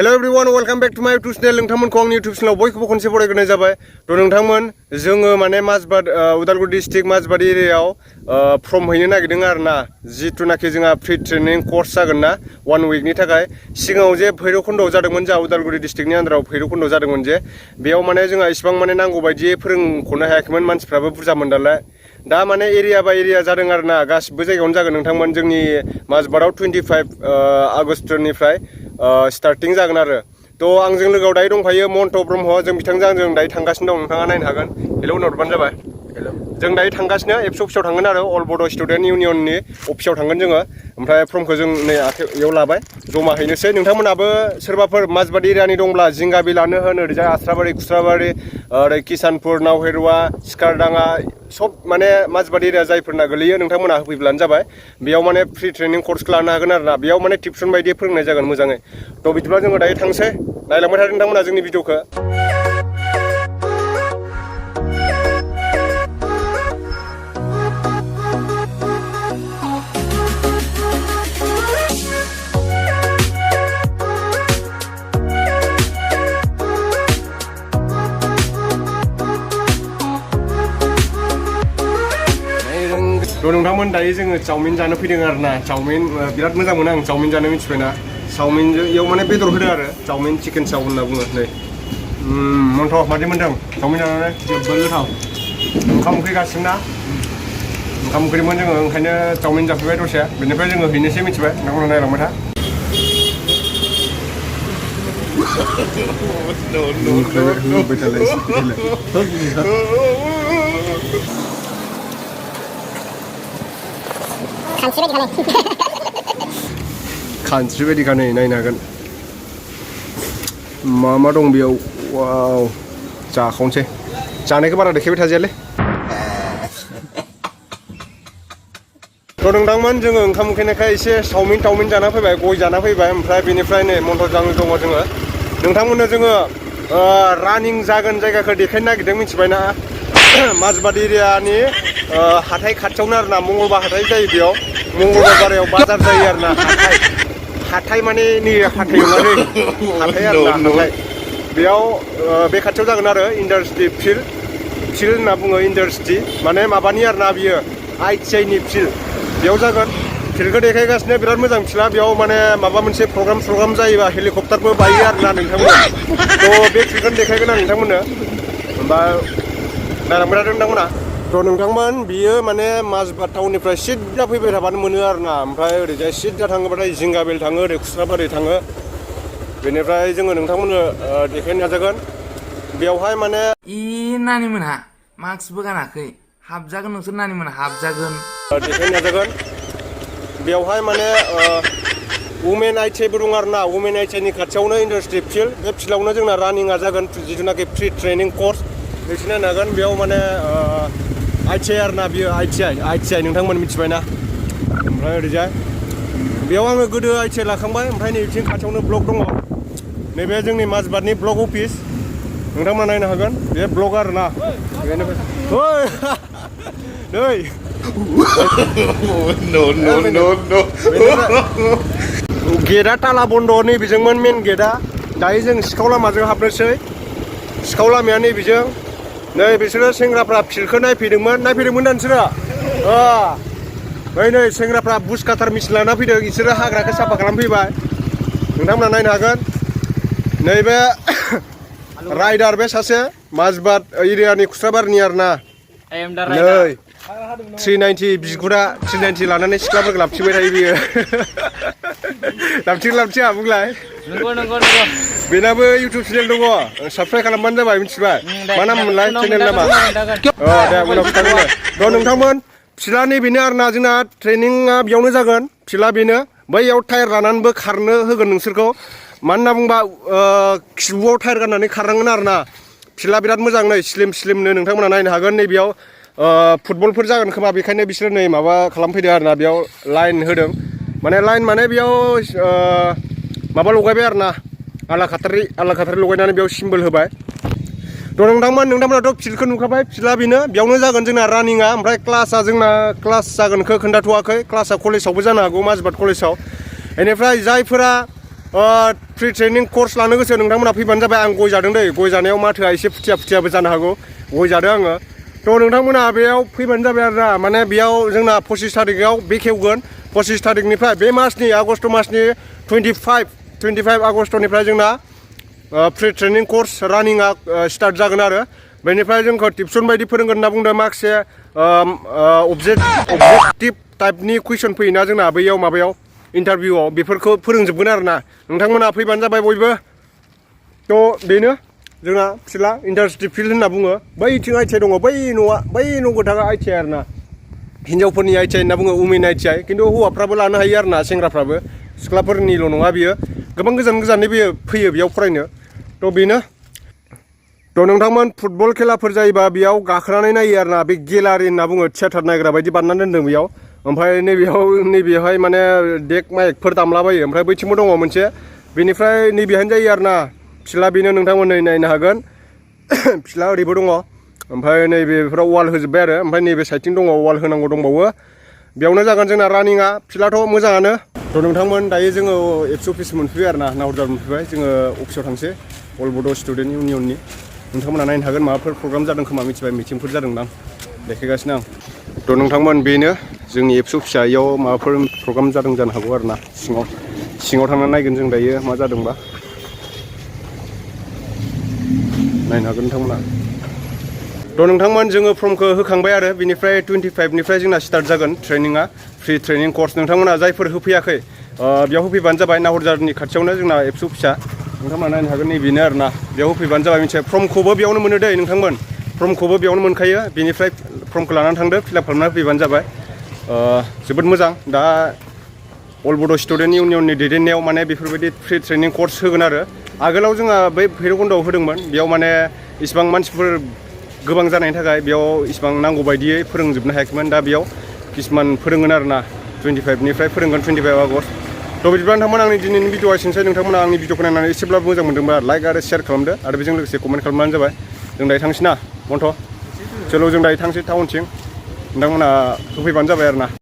Hello everyone, welcome back to my YouTube channel. नोंथांमोनखौ आंनि YouTube channel बयखौबो खनसे बरायग्रोनाय जाबाय। नोंथांमोन जोङो माने माजबाट उदालगुरि डिस्ट्रिक्ट माजबाट एरियायाव फर्म हैनो नागिरदों आरोना जितुनाखि जोंहा फ्रि ट्रेनिं कर्स जागोन ना 1 वीकनि थाखाय सिगाङाव जे भैरबकुन्दआव जादोंमोन जोंहा उदालगुरि डिस्ट्रिक्टनि आन्दाराव भैरबकुन्दआव जादोंमोन जे बेयाव माने जोंहा इसिबां माने नांगौ बायदियै फोरोंख'नो हायाखैमोन मानसिफ्राबो बुरजामोन नालाय दा माने एरिया बाय एरिया जादों आरोना गासिबो जायगायावनो जागोन नोंथांमोन जोंनि माजबाटआव 25 आगस्टनिफ्राय स्टार्टिं जागोन आरो तो आंजों लोगोआव दायो दंफायो मन्ट ब्रह्म जों बिथांजों आंजों दायो थांगासिनो दं नोंथाङा नायनो हागोन हेलौ हरबानो जाबाय हेलौ जों दायो थांगासिनो एबसु अफिसाव थांगोन आरो अल बड' स्टुडेन्ट इउनियननि अफिसाव थांगोन जोङो ओमफ्राय फर्मखौ जों नै आखायाव लाबाय जमा हैनोसै नोंथांमोनाबो सोरबाफोर माजबाट एरियानि दंब्ला जिंगाबि लानो होन ओरैजाय आस्राबारि खुस्राबारि ओरै किसानपुर नावहेरुवा सिकारडाङा सब माने माजबाट एरिया जायफोरना गोलैयो नोंथांमोना होफैब्लानो जाबाय बेयाव माने फ्रि ट्रेनिं कर्सखौ लानो हागोन आरोना बेयाव माने टिउसन बायदि फोरोंनाय जागोन मोजाङै तो बिदिब्ला जोङो दायो थांसै नायलांबाय थादों नोंथांमोना जोंनि भिडिअखौ नोंथांमोन दायो जोङो चावमिन जानो फैदों आरोना चावमिन बिराद मोजां मोनो आं चावमिन जानो मिथिबायना चावमिनजों इयाव माने बेदर होदो आरो चावमिन चिकेन चाव होनना बुङो नै मन्थ' मादि मोनदों चावमिन जानानै जोबोद गोथाव ओंखाम ओंख्रि गासिनो ना ओंखाम ओंख्रिमोन जोङो ओंखायनो चावमिन जाफैबाय दसे बेनिफ्राय जोङो हैनोसै मिथिबाय नोंथांमोना नायलांबाय था खानस्रि बायदि खानै नायनो हागोन मा मा दं बेयाव वाव जाखावनोसै जानायखौ बारा देखायबाय थाजायालै नोंथांमोन जोङो ओंखाम उखैनायखाय एसे चावमिन जाना फैबाय गय जाना फैबाय ओमफ्राय बेनिफ्राय नै मन्थ'जां दङ जोङो नोंथांमोननो जोङो रानिं जागोन जायगाखौ देखायनो नागिरदों मिथिबायना माजबाट एरियानि हाथाय खाथियावनो आरोना मंगलबार हाथाय जायो बेयाव मंगलबार बारायाव बाजार जायो आरोना हाथाय माने नै हाथायाव माने हाथाय आरोना हाथाय बेयाव बे खाथियाव जागोन आरो इन्डास्ट्रि फिल्ड होनना बुङो इन्डास्ट्रि माने माबानि आरोना बियो ITI नि फिल्ड बेयाव जागोन फिल्डखौ देखायगासिनो बिराद मोजां फिल्डआ बेयाव माने माबा मोनसे प्रग्राम जायोबा हेलिकप्टारबो बायो आरोना नोंथांमोन तो बे फिल्डखौनो देखायगोन आं नोंथांमोननो होमबा नायलांबाय थादों नोंथांमोना तो नोंथांमोन बियो माने माजबाट टाउननिफ्राय सिद्दा फैबाय थाबानो मोनो आरोना ओमफ्राय ओरैजाय सिद्दा थाङोबाथाय जिंगाबेल थाङो ओरै खुस्राबारि थाङो बेनिफ्राय जोङो नोंथांमोननो देखायनो नाजागोन बेयावहाय माने नानिमोनहा मास्कबो गानाखै हाबजागोन नोंसोर नानिमोनहा हाबजागोन देखायनो नाजागोन बेयावहाय माने वुमेन ITIबो दं आरोना वुमेन ITIनि खाथियावनो इन्डास्ट्रि फिल्ड बे फिल्डआवनो जोंना रानिंआ जागोन जिथुनाखि फ्रि ट्रेनिं कर्स नोंसोरनो नागोन बेयाव माने ITI आरोना बियो ITI नोंथांमोन मिथिबायना ओमफ्राय ओरैजाय बेयाव आङो गोदो ITI लाखांबाय ओमफ्राय नैथिं खाथियावनो ब्लक दङ नैबे जोंनि माजबाटनि ब्लक अफिस नोंथांमोना नायनो हागोन बे ब्लक आरोना नै गेटआ ताला बन्द नैबेजोंमोन मेन गेटआ दायो जों सिखाव लामाजों हाबनोसै सिखाव लामाया नैबेजों नै बिसोरो सेंग्राफ्रा फिल्डखौ नायफैदोंमोन दा नोंसोरो नै सेंग्राफ्रा बुस काटार मेचिन लाना फैदों बिसोरो हाग्राखौ साफा खालामफैबाय नोंथांमोना नायनो हागोन नैबे राइडार बे सासे माजबाट एरियानि खुस्राबारिनि आरोना नै 390 बिगुरा 390 लानानै सिख्लाफोरखौ लाबथिंबाय थायो बियो लाबथिङा बुंलाय नंगौ बेनाबो इउटुब चेनेल दङ साबस्क्राइब खालामबानो जाबाय मिथिबाय मा नाम मोनलाय चेनेल नामा दे उनाव खिथागोन र' नोंथांमोन फिल्डआ नैबेनो आरोना जोंना ट्रेनिंआ बेयावनो जागोन फिल्डआ बेनो बैयाव टायार लानानैबो खारनो होगोन नोंसोरखौ मानो होनना बुंबा खिबुआव टायार गाननानै खारनांगोन आरोना फिल्डआ बिराद मोजां नै स्लिमनो नोंथांमोना नायनो हागोन नै बेयाव फुटबलफोर जागोन खोमा बेखायनो बिसोरो नै माबा खालामफैदों आरोना बेयाव लाइन होदों माने बेयाव माबा लगायबाय आरोना आला खातारि लगायनानै बेयाव सिम्बल होबाय तो नोंथांमोनाथ' फिल्डखौ नुखाबाय फिल्डआ बेनो बेयावनो जागोन जोंना रानिंआ ओमफ्राय क्लासा जोंना क्लास जागोनखौ खोन्थाथ'वाखै क्लासा कलेजावबो जानो हागौ माजबाट कलेजाव बेनिफ्राय जायफोरा फ्रि ट्रेनिं कर्स लानो गोसो नोंथांमोना फैबानो जाबाय आं गय जादों दै गय जानायाव माथोआ एसे फुथियाबो जानो हागौ गय जादों आङो थ' नोंथांमोना बेयाव फैबानो जाबाय आरोना माने बेयाव जोंना 25 थारिखआव बेखेवगोन 25 थारिखनिफ्राय बे मासनि आगष्ट मासनि 25 आगष्टनिफ्राय जोंना फ्रि ट्रेनिं कर्स रानिंआ स्टार्ट जागोन आरो बेनिफ्राय जोंखौ टिपसन बायदि फोरोंगोन होनना बुंदों माखासे अबजेक्टिभ टाइपनि कुइसन फैयोना जोंना बैयाव माबायाव इन्टारभिउआव बेफोरखौ फोरोंजोबगोन आरोना नोंथांमोना फैबानो जाबाय बयबो थ' बेनो जोंना फिल्डआ इन्डास्ट्रि फिल्ड होनना बुङो बैथिं आइटिआइ दङ बै न' गोथाङा आइटिआइ आरोना हिन्जावफोरनि आइटिआइ होनना बुङो उमेन आइटिआइ खिन्थु हौवाफ्राबो लानो हायो आरोना सेंग्राफ्राबो सिख्लाफोरनिल' नङा बियो गोबां गोजाननि फैयो बेयाव फरायनो थ' बेनो थ' नोंथांमोन फुटबल खेलाफोर जायोबा बेयाव गाखोनानै नायो आरोना बे गेलारि होनना बुङो थियेटार नायग्रा बायदि बानायनानै दोनदों बेयाव ओमफ्राय नैबेहाय माने डेक माइकफोर दामलाबायो ओमफ्राय बैथिंबो दङ मोनसे बेनिफ्राय नैबेहायनो जायो आरोना फिल्डआ बेनो नोंथांमोन नै नायनो हागोन फिल्डआ ओरैबो दङ ओमफ्राय नैबेफोराव वाल होजोब्बाय आरो ओमफ्राय नैबे साइडथिं दङ वाल होनांगौ दंबावो बेयावनो जागोन जोंना रानिंआ फिल्डआथ' मोजाङानो थ' नोंथांमोन दायो जोङो एबसु अफिस मोनफैबाय आरोना नाहरजार मोनफैबाय जोङो अफिसाव थांसै अल बड' स्टुडेन्ट इउनियननि नोंथांमोना नायनो हागोन माबाफोर प्रग्राम जादों खोमा मिथिबाय मिटिंफोर जादोंदां देखायगासिनो आं थ' नोंथांमोन बेनो जोंनि एबसु अफिसा इयाव माबाफोर प्रग्राम जादों जानो हागौ आरोना सिङाव थांनानै नायगोन जों दायो मा जादोंबा नायनो हागोन नोंथांमोना थ' नोंथांमोन जोङो फर्मखौ होखांबाय आरो बिनिफ्राय 25निफ्राय जोंना स्टार्ट जागोन ट्रेनिंआ फ्रि ट्रेनिं कर्स नोंथांमोना जायफोर होफैयाखै बेयाव होफैबानो जाबाय नाहरजारनि खाथियावनो जोंना एबसु अफिसा नोंथांमोना नायनो हागोन नैबेनो आरोना बेयाव होफैबानो जाबाय मिथिबाय फर्मखौबो बेयावनो मोनो दै नोंथांमोन फर्मखौबो बेयावनो मोनखायो बेनिफ्राय फर्मखौ लानानै थांदो फिलआप खालामनानै फैबानो जाबाय जोबोद मोजां दा अल बड' स्टुडेन्ट इउनियननि दैदेननायाव माने बेफोरबायदि फ्रि ट्रेनिं कर्स होगोन आरो आगोलाव जोंहा बै भैरबकुन्द'आव होदोंमोन बेयाव माने इसिबां मानसिफोर गोबां जानायनि थाखाय बेयाव इसिबां नांगौ बायदियै फोरोंजोबनो हायाखैमोन दा बेयाव किसुमान फोरोंगोन आरोना 25निफ्राय फोरोंगोन 25 आगस्ट थ' बिदिब्ला नोंथांमोन आंनि दिनैनि भिडिअ'आ एसेनोसै नोंथांमोना आंनि भिडिअ'खौ नायनानै एसेब्लाबो मोजां मोनदोंबा लाइक आरो शेयार खालामदो आरो बेजों लोगोसे कमेन्ट खालामबानो जाबाय जों दायो थांसै ना मन्थ' चलो जों दायो थांसै टाउनथिं नोंथांमोना होफैबानो जाबाय आरोना